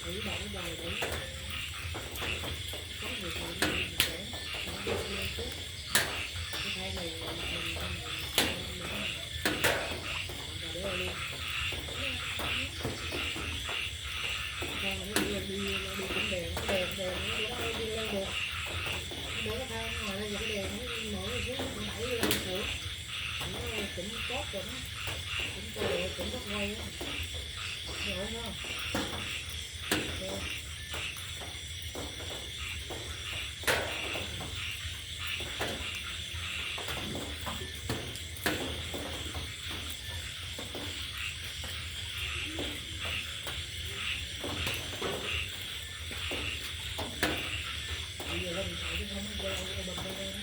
Nghĩ bạn nó dài đấy, có người thợ mình sẽ đi lên trước cái thay này mình và để luôn con nó đi cũng đèn đèn nó đi lên được bữa nó thay ngoài đây cái đèn nó nổi xuống nó đẩy lên xuống nó cũng tốt cũng trời cũng rất quay á nổi không bây giờ lên điện thoại chứ không có quay bằng tay đen á.